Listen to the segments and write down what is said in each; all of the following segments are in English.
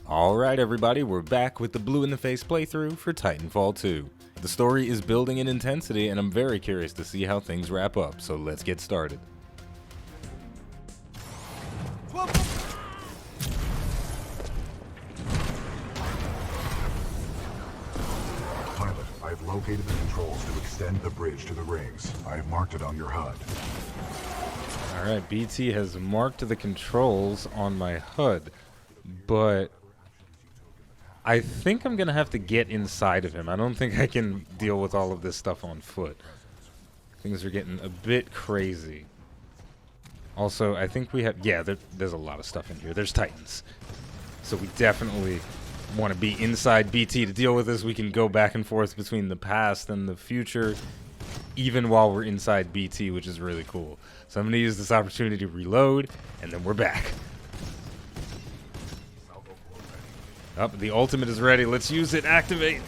Alright everybody, we're back with the blue in the face playthrough for Titanfall 2. The story is building in intensity and I'm very curious to see how things wrap up, so let's get started. Pilot, I've located the controls to extend the bridge to the rings. I have marked it on your HUD. Alright, BT has marked the controls on my HUD, but I think I'm gonna have to get inside of him. I don't think I can deal with all of this stuff on foot. Things are getting a bit crazy. Also, I think we have... yeah, there's a lot of stuff in here. There's Titans. So we definitely want to be inside BT to deal with this. We can go back and forth between the past and the future, even while we're inside BT, which is really cool. So I'm going to use this opportunity to reload, and then we're back. Oh, the ultimate is ready. Let's use it. Activate.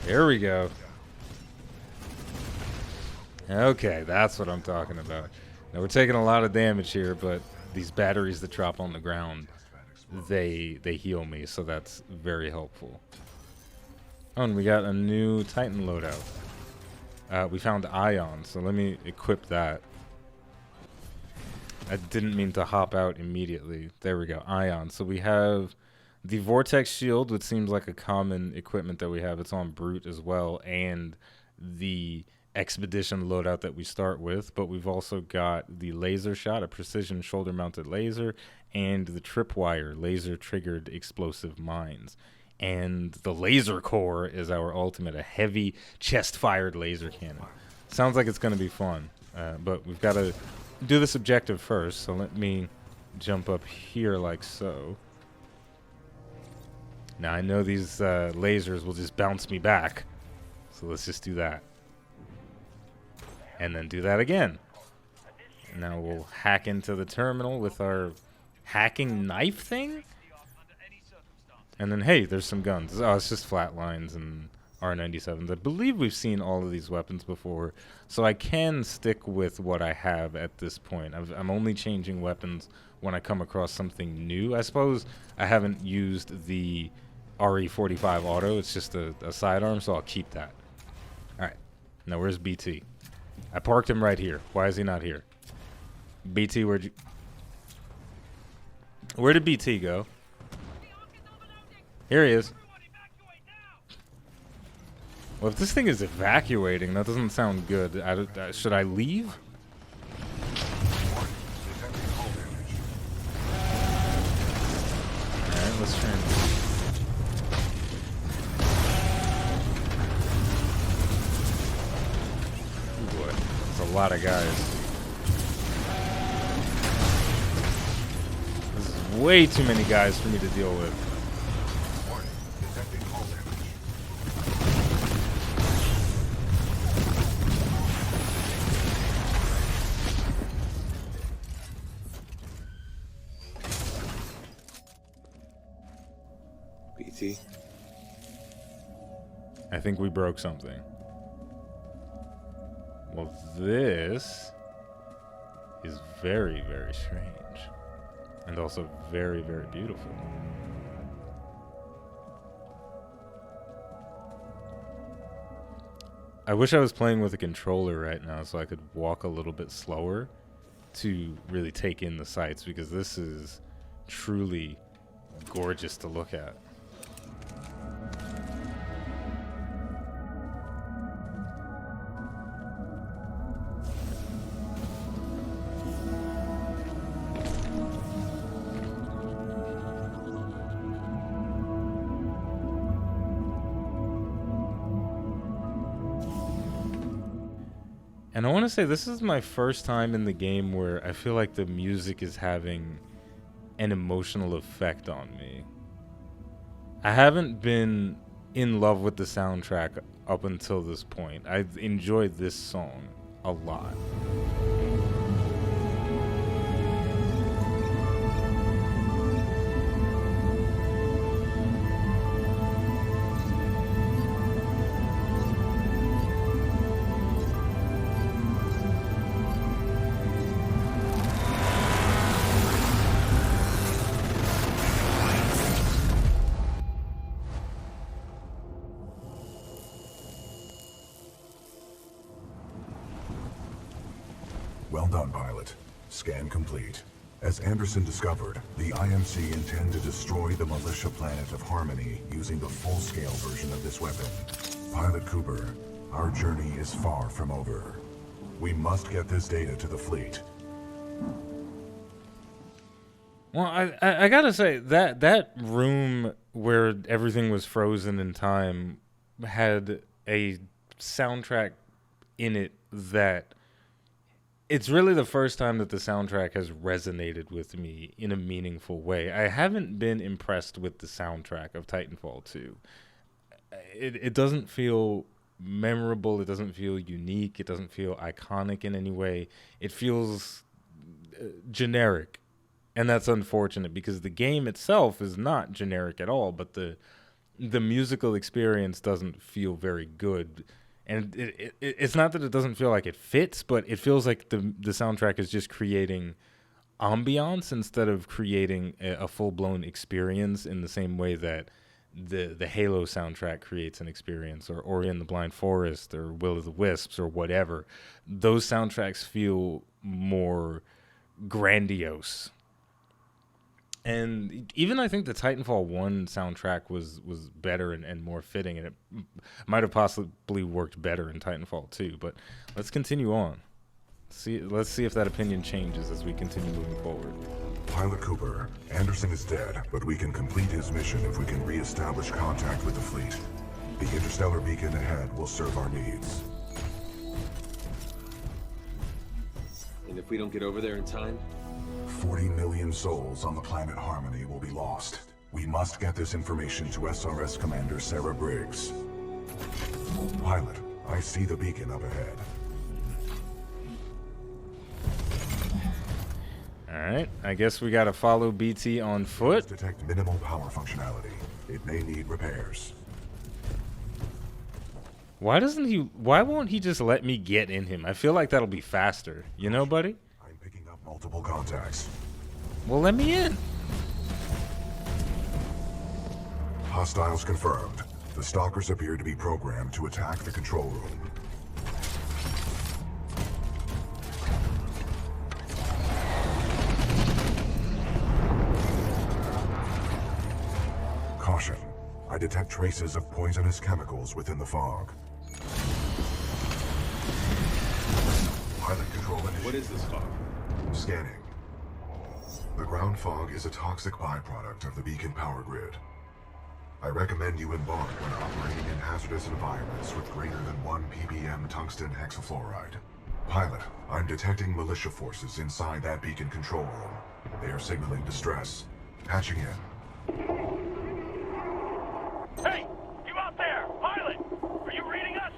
There we go. Okay, that's what I'm talking about. Now, we're taking a lot of damage here, but these batteries that drop on the ground, they heal me, so that's very helpful. Oh, and we got a new Titan loadout. We found Ion, so let me equip that. I didn't mean to hop out immediately. There we go, Ion. So we have the Vortex Shield, which seems like a common equipment that we have. It's on Brute as well, and the Expedition loadout that we start with. But we've also got the Laser Shot, a precision shoulder-mounted laser, and the Tripwire, laser-triggered explosive mines. And the Laser Core is our ultimate, a heavy chest-fired laser cannon. Sounds like it's going to be fun, but we've got to do this objective first, so let me jump up here like so. Now, I know these lasers will just bounce me back, so let's just do that. And then do that again. Now we'll hack into the terminal with our hacking knife thing. And then, hey, there's some guns. Oh, it's just flatlines and R97s. I believe we've seen all of these weapons before, so I can stick with what I have at this point. I'm only changing weapons when I come across something new. I suppose I haven't used the RE45 auto. It's just a sidearm, so I'll keep that. Alright. Now, where's BT? I parked him right here. Why is he not here? BT, where did BT go? Here he is. Well, if this thing is evacuating, that doesn't sound good. Should I leave? Alright, let's try and... oh boy, that's a lot of guys. This is way too many guys for me to deal with. BT? I think we broke something. Well, this is very, very strange. And also very, very beautiful. I wish I was playing with a controller right now so I could walk a little bit slower to really take in the sights, because this is truly gorgeous to look at. And I want to say this is my first time in the game where I feel like the music is having an emotional effect on me. I haven't been in love with the soundtrack up until this point. I've enjoyed this song a lot. done, pilot. Scan complete. As Anderson discovered, the IMC intend to destroy the militia planet of Harmony using the full-scale version of this weapon. Pilot Cooper, our journey is far from over. We must get this data to the fleet. Well, I gotta say, that room where everything was frozen in time had a soundtrack in it that... It's really the first time that the soundtrack has resonated with me in a meaningful way. I haven't been impressed with the soundtrack of Titanfall 2. It doesn't feel memorable. It doesn't feel unique. It doesn't feel iconic in any way. It feels generic. And that's unfortunate because the game itself is not generic at all, but the musical experience doesn't feel very good. And it's not that it doesn't feel like it fits, but it feels like the soundtrack is just creating ambiance instead of creating a full-blown experience in the same way that the Halo soundtrack creates an experience, or Ori and the Blind Forest, or Will of the Wisps, or whatever. Those soundtracks feel more grandiose. And even I think the Titanfall 1 soundtrack was better and more fitting, and it might have possibly worked better in Titanfall 2. But let's continue on. Let's see if that opinion changes as we continue moving forward. Pilot Cooper, Anderson is dead, but we can complete his mission if we can re-establish contact with the fleet. The interstellar beacon ahead will serve our needs. And if we don't get over there in time? 40 million souls on the planet Harmony will be lost. We must get this information to SRS Commander Sarah Briggs. Pilot, I see the beacon up ahead. Alright, I guess we gotta follow BT on foot. Detect minimal power functionality. It may need repairs. Why won't he just let me get in him? I feel like that'll be faster. You know, buddy? I'm picking up multiple contacts. Well, let me in. Hostiles confirmed. The stalkers appear to be programmed to attack the control room. Caution. I detect traces of poisonous chemicals within the fog. Pilot control initiated. What is this fog? Scanning. The ground fog is a toxic byproduct of the beacon power grid. I recommend you embark when operating in hazardous environments with greater than 1 ppm tungsten hexafluoride. Pilot, I'm detecting militia forces inside that beacon control room. They are signaling distress. Patching in. Hey! You out there! Pilot! Are you reading us?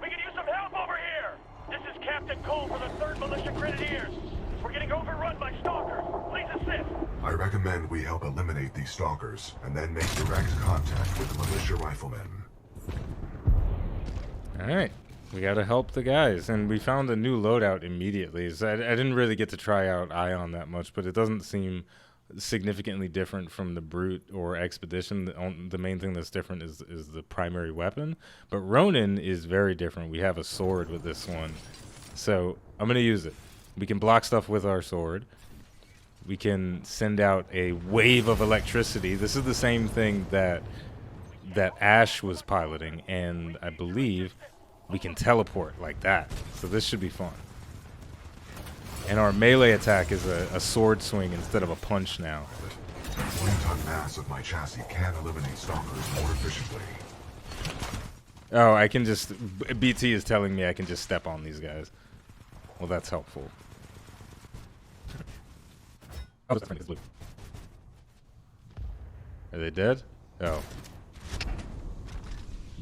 We could use some help over here! This is Captain Cole for the 3rd Militia Grenadiers. We're getting overrun by stalkers. Please assist. I recommend we help eliminate these stalkers, and then make direct contact with the militia riflemen. Alright, we gotta help the guys. And we found a new loadout immediately. So I didn't really get to try out Ion that much, but it doesn't seem significantly different from the Brute or Expedition. The main thing that's different is the primary weapon. But Ronin is very different. We have a sword with this one. So I'm gonna use it. We can block stuff with our sword. We can send out a wave of electricity. This is the same thing that Ash was piloting, and I believe we can teleport like that. So this should be fun. And our melee attack is a sword swing instead of a punch now. The 40-ton mass of my chassis can eliminate stalkers more efficiently. Oh, I can just... BT is telling me I can just step on these guys. Well, that's helpful. Are they dead? Oh.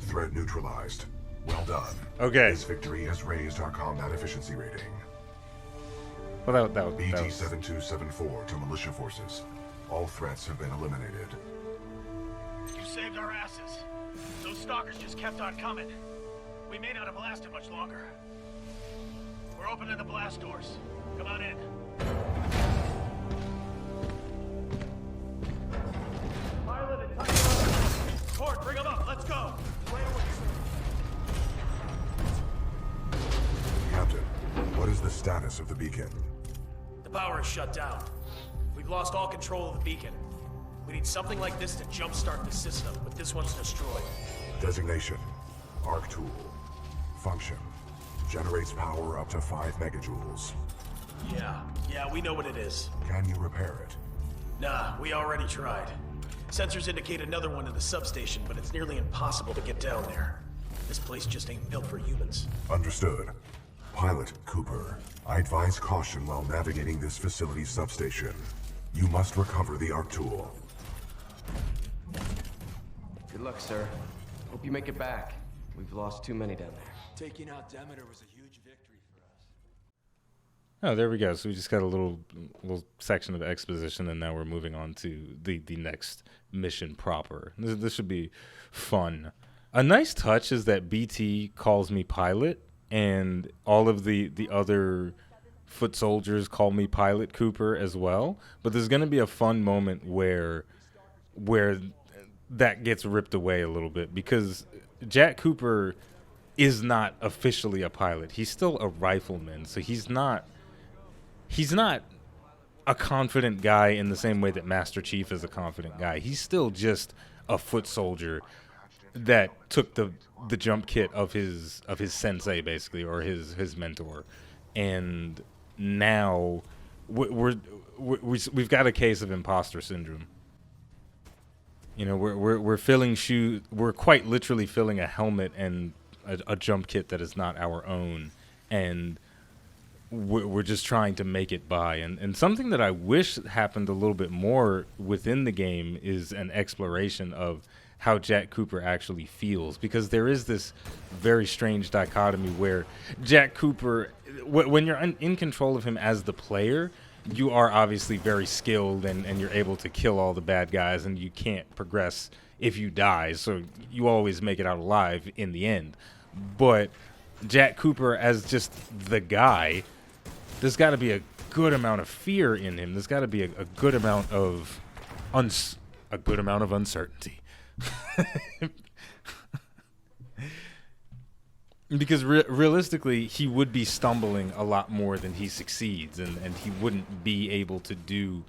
Threat neutralized. Well done. Okay. This victory has raised our combat efficiency rating. Well, that was... BT-7274 to militia forces. All threats have been eliminated. You saved our asses. Those stalkers just kept on coming. We may not have lasted much longer. We're opening the blast doors. Come on in. Pilot and Titanfall. Cord, bring them up. Let's go. Captain, what is the status of the beacon? The power is shut down. We've lost all control of the beacon. We need something like this to jumpstart the system, but this one's destroyed. Designation: Arc Tool. Function: generates power up to 5 megajoules. Yeah, we know what it is. Can you repair it? Nah, we already tried. Sensors indicate another one in the substation, but it's nearly impossible to get down there. This place just ain't built for humans. Understood. Pilot Cooper, I advise caution while navigating this facility's substation. You must recover the Arc Tool. Good luck, sir. Hope you make it back. We've lost too many down there. Taking out Demeter was a huge victory for us. Oh, there we go. So we just got a little section of exposition, and now we're moving on to the next mission proper. This should be fun. A nice touch is that BT calls me pilot, and all of the other foot soldiers call me Pilot Cooper as well. But there's going to be a fun moment where that gets ripped away a little bit, because Jack Cooper is not officially a pilot. He's still a rifleman, so he's not a confident guy in the same way that Master Chief is a confident guy. He's still just a foot soldier that took the jump kit of his sensei, basically, or his mentor, and now we've got a case of imposter syndrome. You know, we're filling shoes. We're quite literally filling a helmet and a jump kit that is not our own, and we're just trying to make it by. And something that I wish happened a little bit more within the game is an exploration of how Jack Cooper actually feels, because there is this very strange dichotomy where Jack Cooper, when you're in control of him as the player, you are obviously very skilled and you're able to kill all the bad guys, and you can't progress if you die, so you always make it out alive in the end. But Jack Cooper as just the guy, there's got to be a good amount of fear in him. There's got to be a good amount of uncertainty. Because realistically, he would be stumbling a lot more than he succeeds, and he wouldn't be able to do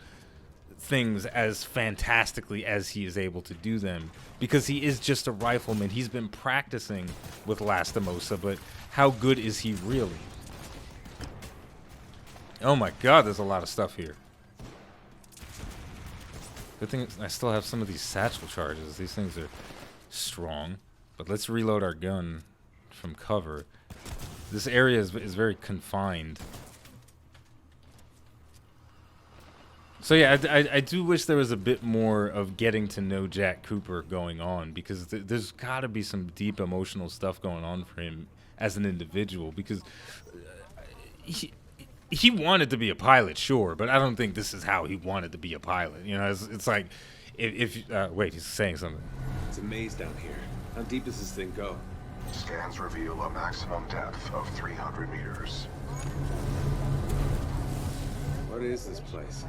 things as fantastically as he is able to do them, because he is just a rifleman. He's been practicing with Lastimosa, but how good is he really? Oh my god, there's a lot of stuff here. Good thing I still have some of these satchel charges. These things are strong. But let's reload our gun from cover. This area is very confined. So yeah, I do wish there was a bit more of getting to know Jack Cooper going on, because there's got to be some deep emotional stuff going on for him as an individual, because he wanted to be a pilot, sure, but I don't think this is how he wanted to be a pilot. You know, it's like, if wait, he's saying something. It's a maze down here. How deep does this thing go? Scans reveal a maximum depth of 300 meters. What is this place?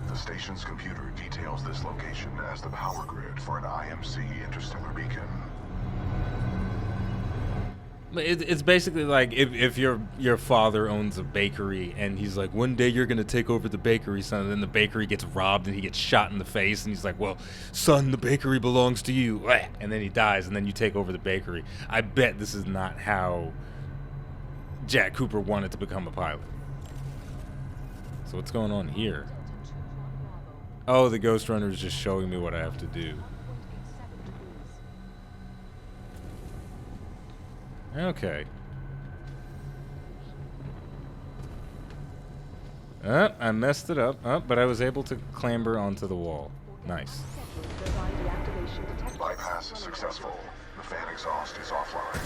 The station's computer details this location as the power grid for an IMC interstellar beacon. It's basically like if your father owns a bakery, and he's like, one day you're gonna take over the bakery, son, and then the bakery gets robbed and he gets shot in the face, and he's like, well, son, the bakery belongs to you, and then he dies, and then you take over the bakery. I bet this is not how Jack Cooper wanted to become a pilot. So what's going on here? Oh, the Ghost Runner is just showing me what I have to do. Okay. I messed it up, but I was able to clamber onto the wall. Nice. Bypass is successful. The fan exhaust is offline.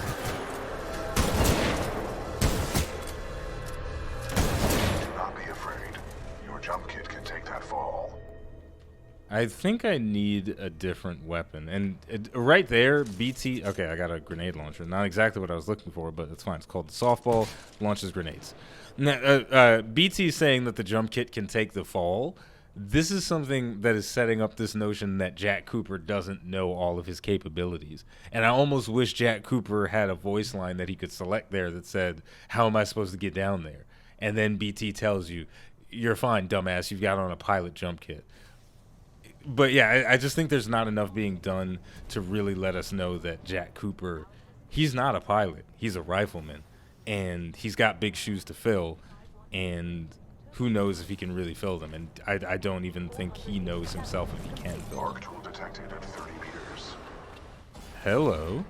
Do not be afraid. Your jump kit can take that fall. I think I need a different weapon. And right there, BT... Okay, I got a grenade launcher. Not exactly what I was looking for, but it's fine. It's called the softball. Launches grenades. Now, BT is saying that the jump kit can take the fall. This is something that is setting up this notion that Jack Cooper doesn't know all of his capabilities. And I almost wish Jack Cooper had a voice line that he could select there that said, how am I supposed to get down there? and then BT tells you, "You're fine, dumbass. You've got on a pilot jump kit." But yeah, I just think there's not enough being done to really let us know that Jack Cooper, he's not a pilot. He's a rifleman, and he's got big shoes to fill, and who knows if he can really fill them. And I don't even think he knows himself if he can fill them. Arc tool detected at 30 meters. Hello.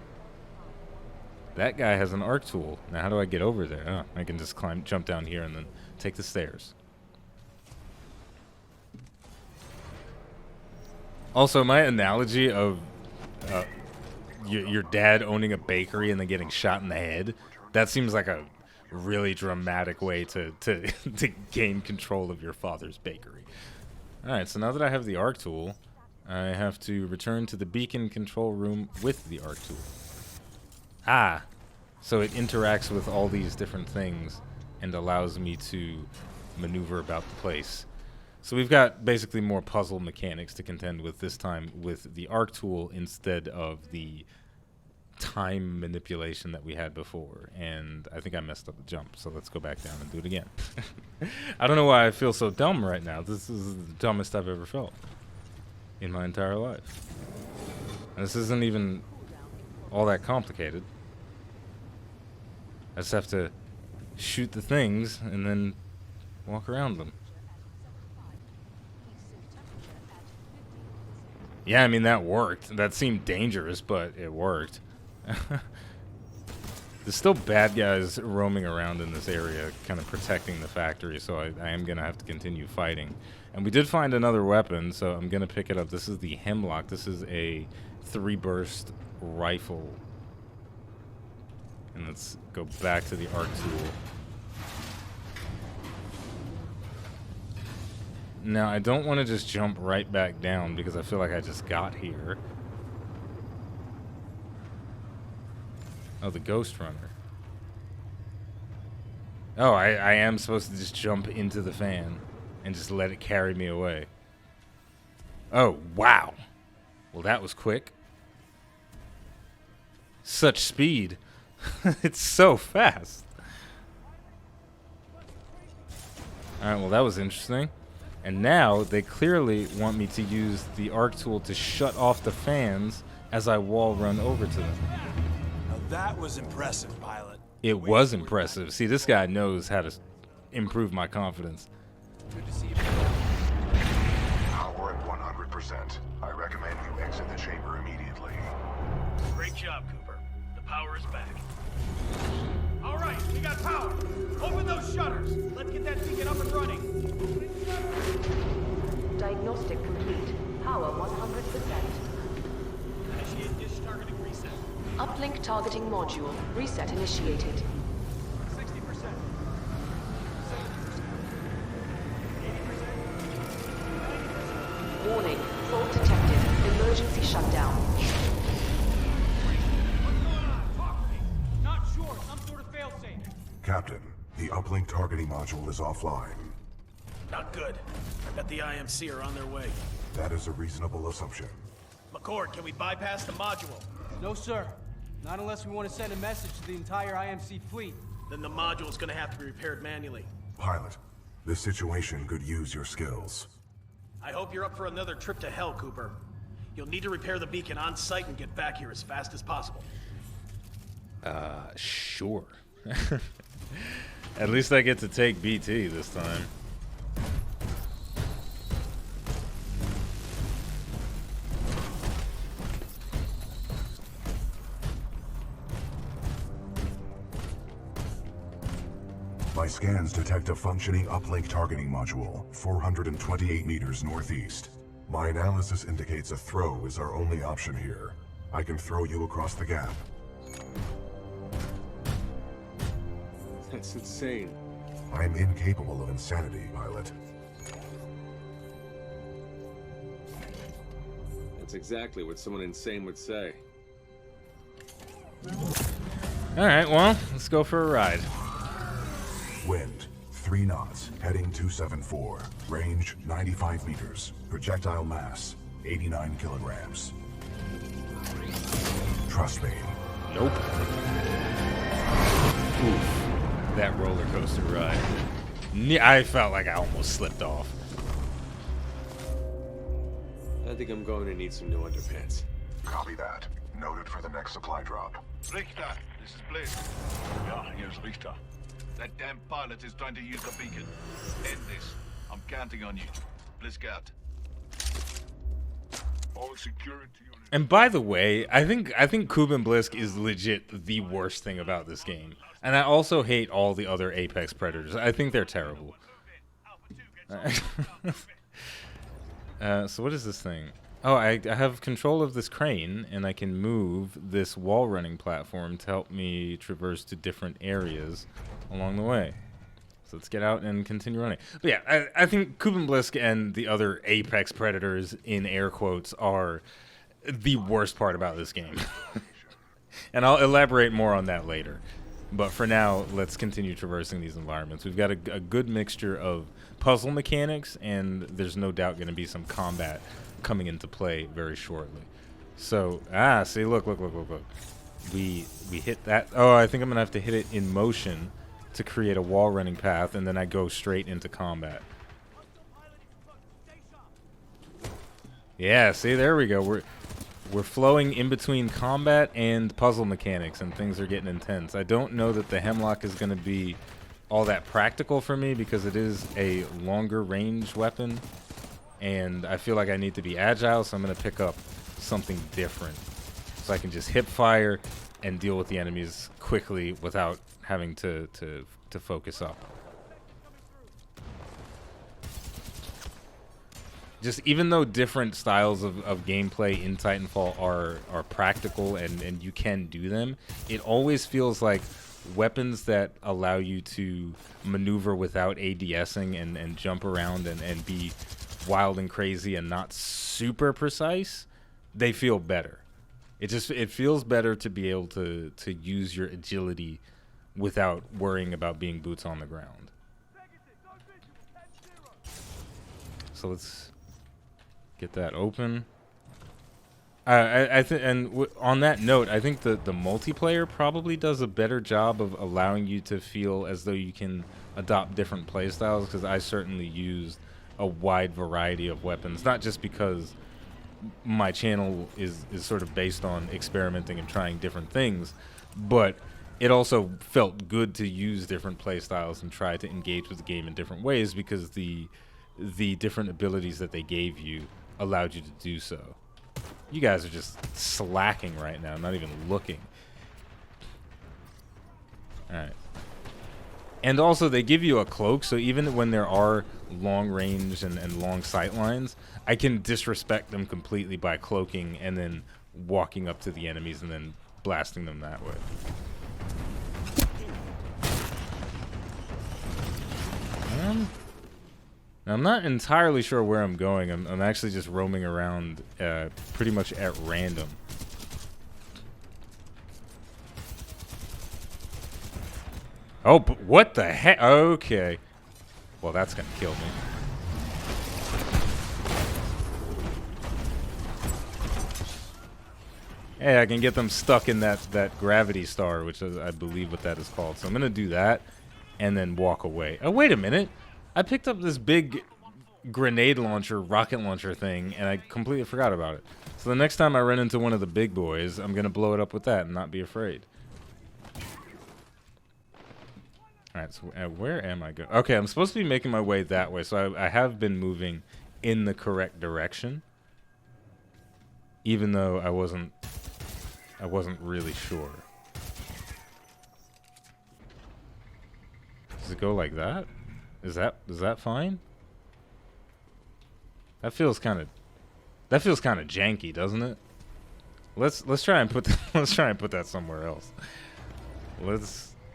That guy has an arc tool. Now how do I get over there? Oh, I can just jump down here and then take the stairs. Also, my analogy of your dad owning a bakery and then getting shot in the head, that seems like a really dramatic way to gain control of your father's bakery. Alright, so now that I have the arc tool, I have to return to the beacon control room with the arc tool. Ah, so it interacts with all these different things and allows me to maneuver about the place. So we've got basically more puzzle mechanics to contend with this time with the arc tool instead of the time manipulation that we had before. And I think I messed up the jump, so let's go back down and do it again. I don't know why I feel so dumb right now. This is the dumbest I've ever felt in my entire life. And this isn't even all that complicated. I just have to shoot the things and then walk around them. Yeah, I mean, that worked. That seemed dangerous, but it worked. There's still bad guys roaming around in this area, kind of protecting the factory, so I am going to have to continue fighting. And we did find another weapon, so I'm going to pick it up. This is the Hemlock. This is a 3-burst rifle. And let's go back to the arc tool. Now, I don't want to just jump right back down because I feel like I just got here. Oh, the Ghost Runner. Oh, I am supposed to just jump into the fan and just let it carry me away. Oh, wow. Well, that was quick. Such speed. It's so fast. Alright, well, that was interesting. And now they clearly want me to use the arc tool to shut off the fans as I wall run over to them. Now that was impressive, pilot. It was impressive. See, this guy knows how to improve my confidence. Good to see you. Power at 100%. I recommend you exit the chamber immediately. Great job, Cooper. The power is back. All right, we got power. Open those shutters. Let's get that beacon up and running. Diagnostic complete. Power 100%. Initiate dish targeting reset. Uplink targeting module. Reset initiated. 60%. 70%. 80%. Warning. Fault detected. Emergency shutdown. What's going on? Talk to me. Not sure. Some sort of failsafe. Captain, the uplink targeting module is offline. Not good. I bet the IMC are on their way. That is a reasonable assumption. McCord, can we bypass the module? No, sir. Not unless we want to send a message to the entire IMC fleet. Then the module's gonna have to be repaired manually. Pilot, this situation could use your skills. I hope you're up for another trip to hell, Cooper. You'll need to repair the beacon on site and get back here as fast as possible. Sure. At least I get to take BT this time. My scans detect a functioning uplink targeting module, 428 meters northeast. My analysis indicates a throw is our only option here. I can throw you across the gap. That's insane. I'm incapable of insanity, pilot. That's exactly what someone insane would say. Alright, well, let's go for a ride. Wind, 3 knots, heading 274. Range, 95 meters. Projectile mass, 89 kilograms. Trust me. Nope. Oof. That roller coaster ride. I felt like I almost slipped off. I think I'm going to need some new underpants. Copy that. Noted for the next supply drop. Richter, this is Blisk. Yeah, here's Richter. That damn pilot is trying to use the beacon. End this. I'm counting on you. Blisk out. All security units. And by the way, I think Kuben Blisk is legit the worst thing about this game. And I also hate all the other Apex Predators. I think they're terrible. So what is this thing? Oh, I have control of this crane, and I can move this wall running platform to help me traverse to different areas along the way. So let's get out and continue running. But yeah, I think Kuben Blisk and the other Apex Predators, in air quotes, are the worst part about this game. And I'll elaborate more on that later. But for now, let's continue traversing these environments. We've got a good mixture of puzzle mechanics, and there's no doubt going to be some combat coming into play very shortly. So, see, look. We hit that. Oh, I think I'm going to have to hit it in motion to create a wall running path, and then I go straight into combat. Yeah, see, there we go. We're flowing in between combat and puzzle mechanics, and things are getting intense. I don't know that the Hemlock is going to be all that practical for me because it is a longer range weapon, and I feel like I need to be agile, so I'm going to pick up something different so I can just hip fire and deal with the enemies quickly without having to focus up. Just even though different styles of gameplay in Titanfall are practical and you can do them, it always feels like weapons that allow you to maneuver without ADSing and jump around and be wild and crazy and not super precise, they feel better. It feels better to be able to use your agility without worrying about being boots on the ground. So let's get that open. I think, and on that note, I think the multiplayer probably does a better job of allowing you to feel as though you can adopt different playstyles, because I certainly used a wide variety of weapons, not just because my channel is sort of based on experimenting and trying different things, but it also felt good to use different playstyles and try to engage with the game in different ways, because the different abilities that they gave you allowed you to do so. You guys are just slacking right now, not even looking. Alright. And also, they give you a cloak, so even when there are long range and long sight lines, I can disrespect them completely by cloaking and then walking up to the enemies and then blasting them that way. I'm not entirely sure where I'm going. I'm actually just roaming around pretty much at random. Oh, but what the heck? Okay. Well, that's going to kill me. Hey, I can get them stuck in that gravity star, which is, I believe, what that is called. So I'm going to do that and then walk away. Oh, wait a minute. I picked up this big grenade launcher, rocket launcher thing, and I completely forgot about it. So the next time I run into one of the big boys, I'm going to blow it up with that and not be afraid. Alright, so where am I going? Okay, I'm supposed to be making my way that way, so I have been moving in the correct direction, even though I wasn't really sure. Does it go like that? Is that fine? That feels kind of janky, doesn't it? Let's try and put that somewhere else.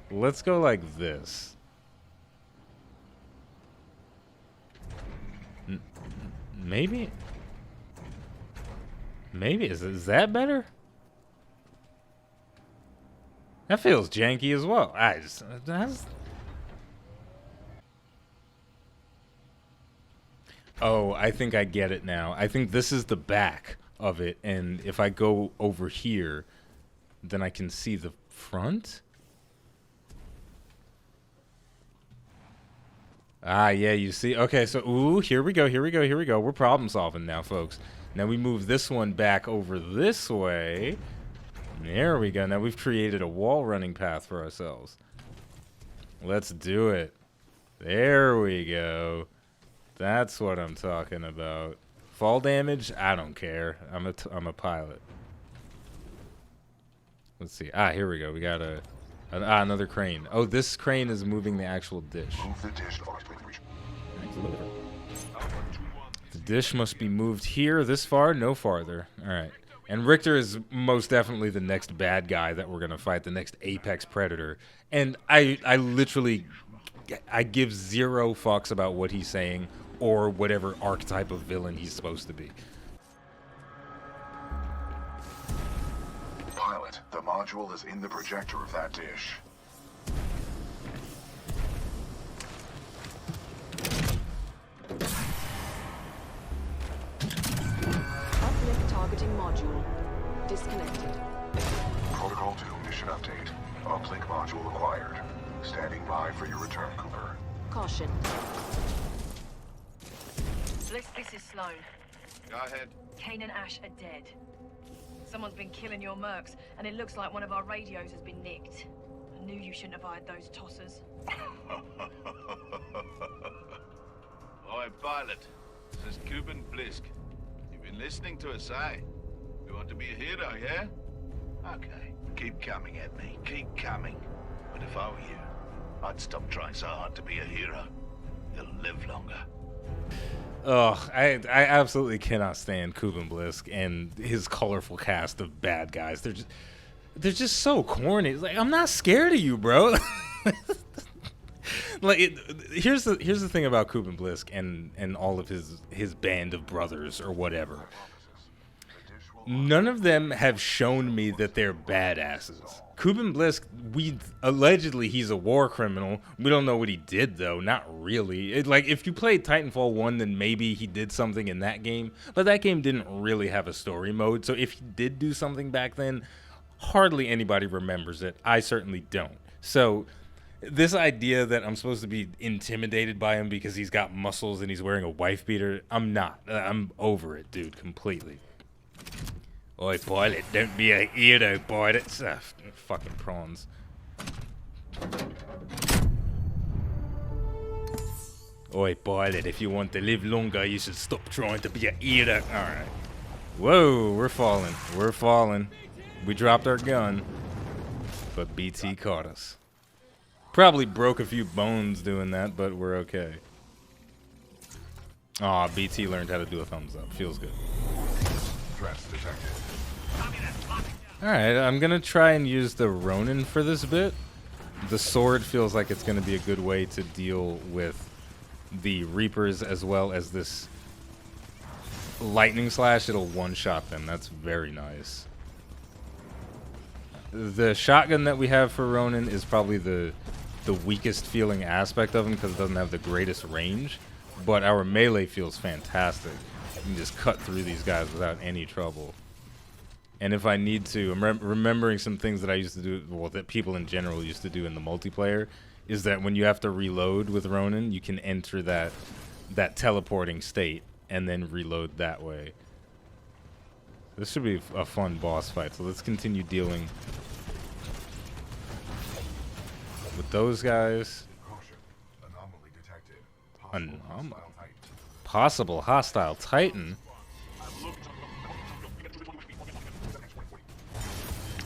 Let's go like this. Maybe is that better? That feels janky as well. Oh, I think I get it now. I think this is the back of it, and if I go over here, then I can see the front? Ah, yeah, you see. Okay, so, ooh, here we go, here we go, here we go. We're problem solving now, folks. Now we move this one back over this way. There we go. Now we've created a wall running path for ourselves. Let's do it. There we go. That's what I'm talking about. Fall damage? I don't care. I'm a pilot. Let's see. Ah, here we go. We got another crane. Oh, this crane is moving the actual dish. Move the dish. The dish must be moved here, this far, no farther. All right. And Richter is most definitely the next bad guy that we're going to fight, the next apex predator. And I literally, I give zero fucks about what he's saying or whatever archetype of villain he's supposed to be. Pilot, the module is in the projector of that dish. Uplink targeting module. Disconnected. Protocol 2 mission update. Uplink module acquired. Standing by for your return, Cooper. Caution. Blisk, this is Sloan. Go ahead. Kane and Ash are dead. Someone's been killing your mercs, and it looks like one of our radios has been nicked. I knew you shouldn't have hired those tossers. Oi, pilot. This is Kuben Blisk. You've been listening to us, eh? You want to be a hero, yeah? Okay. Keep coming at me. Keep coming. But if I were you, I'd stop trying so hard to be a hero. You'll live longer. Ugh, I absolutely cannot stand Kuben Blisk and his colorful cast of bad guys. They're just so corny. It's like, I'm not scared of you, bro. Like, here's the thing about Kuben Blisk and all of his band of brothers or whatever. None of them have shown me that they're badasses. Kuben Blisk, allegedly he's a war criminal. We don't know what he did though. Not really. Like, if you played Titanfall 1, then maybe he did something in that game. But that game didn't really have a story mode. So if he did do something back then, hardly anybody remembers it. I certainly don't. So this idea that I'm supposed to be intimidated by him because he's got muscles and he's wearing a wife beater, I'm not. I'm over it, dude, completely. Oi, pilot, don't be a hero, pilot. Fucking prawns. Oi, pilot, if you want to live longer, you should stop trying to be a hero. Alright. Whoa, we're falling. We're falling. We dropped our gun. But BT caught us. Probably broke a few bones doing that, but we're okay. Aw, BT learned how to do a thumbs up. Feels good. Threats detected. Alright, I'm gonna try and use the Ronin for this bit. The sword feels like it's gonna be a good way to deal with the Reapers as well as this lightning slash. It'll one-shot them. That's very nice. The shotgun that we have for Ronin is probably the weakest feeling aspect of him because it doesn't have the greatest range. But our melee feels fantastic. You can just cut through these guys without any trouble. And if I need to, I'm remembering some things that I used to do, well, that people in general used to do in the multiplayer, is that when you have to reload with Ronin, you can enter that teleporting state and then reload that way. This should be a fun boss fight, so let's continue dealing with those guys. Caution. Anomaly detected. Anomaly. Possible hostile Titan.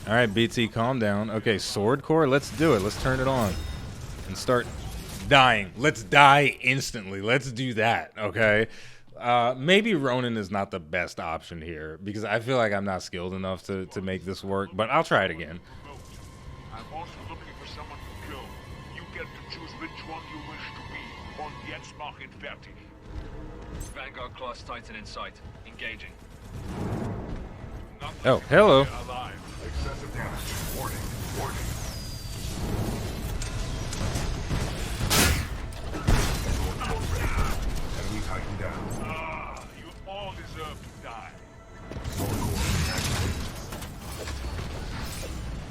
Alright, BT, calm down. Okay, sword core, let's do it. Let's turn it on. And start dying. Let's die instantly. Let's do that, okay? Maybe Ronin is not the best option here, because I feel like I'm not skilled enough to make this work, but I'll try it again. I'm also looking for someone to kill. You get to choose which one you wish to be. Und jetzt mach ihn fertig. Vanguard class Titan in sight. Engaging. Oh, hello. Alive. Excessive damage. Warning. Warning. Enemy Titan down. You all deserve to die.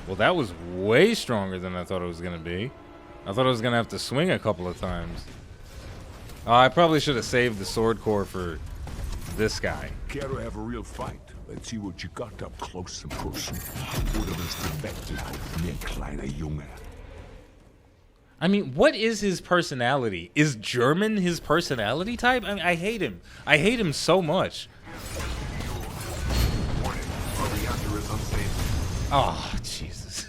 Well, that was way stronger than I thought it was going to be. I thought I was going to have to swing a couple of times. Oh, I probably should have saved the sword core for this guy. Care to have a real fight? Let's see what you got up close and personal. Oder willst du weglaufen, wie ein kleiner Junge? I mean, what is his personality? Is German his personality type? I mean, I hate him. I hate him so much. Warning, our reactor is unstable. Oh, Jesus.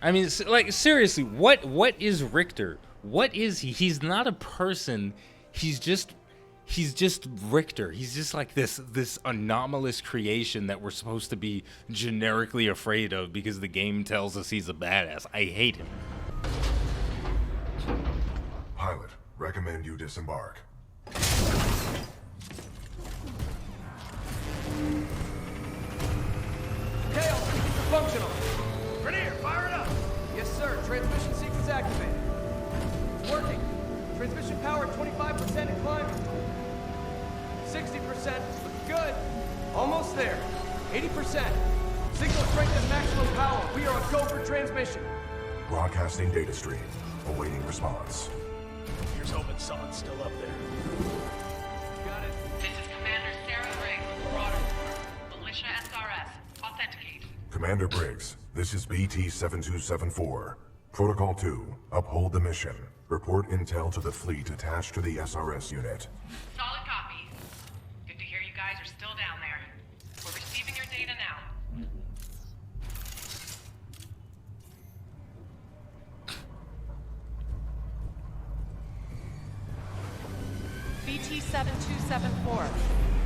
I mean, like, seriously, what is Richter? What is he? He's not a person. He's just Richter. He's just like this anomalous creation that we're supposed to be generically afraid of because the game tells us he's a badass. I hate him. Pilot, recommend you disembark. Kale, functional. Grenadier, fire it up! Yes, sir. Transmission sequence activated. It's working. Transmission power 25% and climbing. 60%. Looking good. Almost there. 80%. Signal strength at maximum power. We are a go for transmission. Broadcasting data stream. Awaiting response. Here's hoping someone's still up there. Got it. This is Commander Sarah Briggs, Marauder. Militia SRS. Authenticate. Commander Briggs, this is BT-7274. Protocol 2, uphold the mission. Report intel to the fleet attached to the SRS unit. Solid copy. Good to hear you guys are still down there. We're receiving your data now. BT-7274.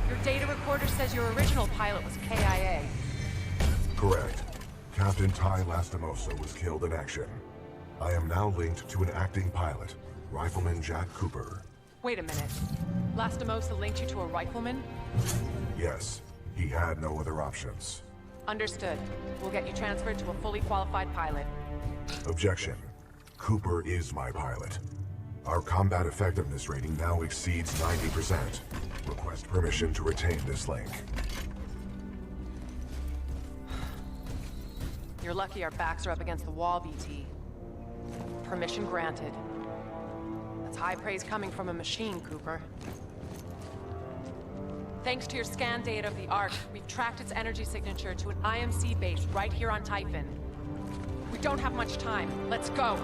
Your data recorder says your original pilot was KIA. Correct. Captain Ty Lastimosa was killed in action. I am now linked to an acting pilot, Rifleman Jack Cooper. Wait a minute. Lastimosa linked you to a rifleman? Yes, he had no other options. Understood. We'll get you transferred to a fully qualified pilot. Objection. Cooper is my pilot. Our combat effectiveness rating now exceeds 90%. Request permission to retain this link. You're lucky our backs are up against the wall, BT. Permission granted. That's high praise coming from a machine, Cooper. Thanks to your scan data of the Ark, we've tracked its energy signature to an IMC base right here on Typhon. We don't have much time. Let's go.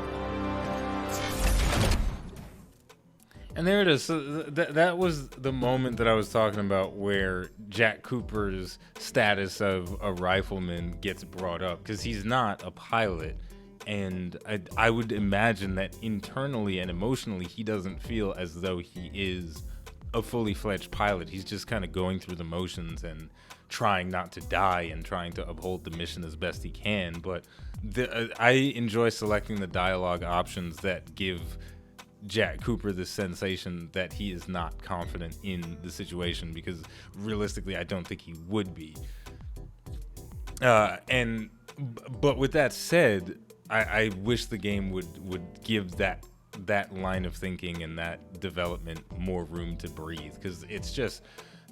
And there it is. So that was the moment that I was talking about where Jack Cooper's status of a rifleman gets brought up, because he's not a pilot. And I would imagine that internally and emotionally, he doesn't feel as though he is a fully fledged pilot. He's just kind of going through the motions and trying not to die and trying to uphold the mission as best he can. But I enjoy selecting the dialogue options that give Jack Cooper the sensation that he is not confident in the situation, because realistically, I don't think he would be. But with that said, I wish the game would give that line of thinking and that development more room to breathe, because it's just,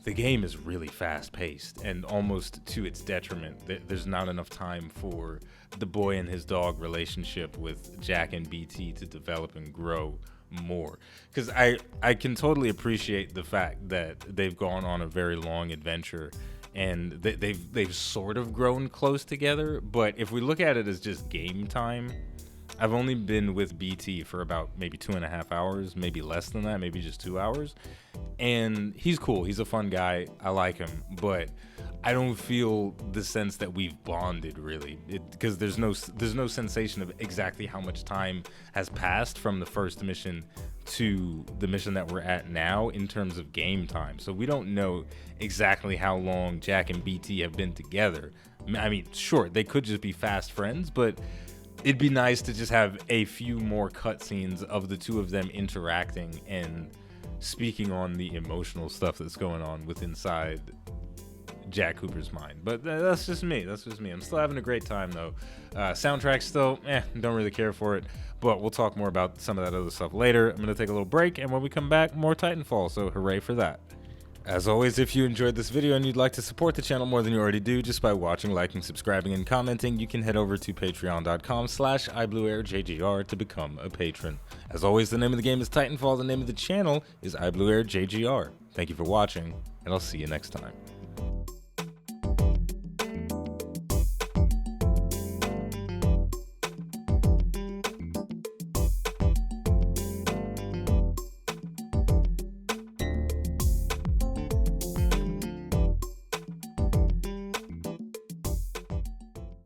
the game is really fast paced and almost to its detriment. There's not enough time for the boy and his dog relationship with Jack and BT to develop and grow more, because I can totally appreciate the fact that they've gone on a very long adventure and they've sort of grown close together. But if we look at it as just game time, I've only been with BT for about maybe 2.5 hours, maybe less than that, maybe just 2 hours. And he's cool. He's a fun guy. I like him. But I don't feel the sense that we've bonded, really, because there's no sensation of exactly how much time has passed from the first mission to the mission that we're at now in terms of game time. So we don't know exactly how long Jack and BT have been together. I mean, sure, they could just be fast friends, but it'd be nice to just have a few more cutscenes of the two of them interacting and speaking on the emotional stuff that's going on with inside Jack Cooper's mind. But that's just me. I'm still having a great time, though. Soundtrack still, don't really care for it. But we'll talk more about some of that other stuff later. I'm going to take a little break, and when we come back, more Titanfall. So hooray for that. As always, if you enjoyed this video and you'd like to support the channel more than you already do just by watching, liking, subscribing, and commenting, you can head over to patreon.com/iBluairJgR to become a patron. As always, the name of the game is Titanfall, the name of the channel is iBluairJgR. Thank you for watching, and I'll see you next time.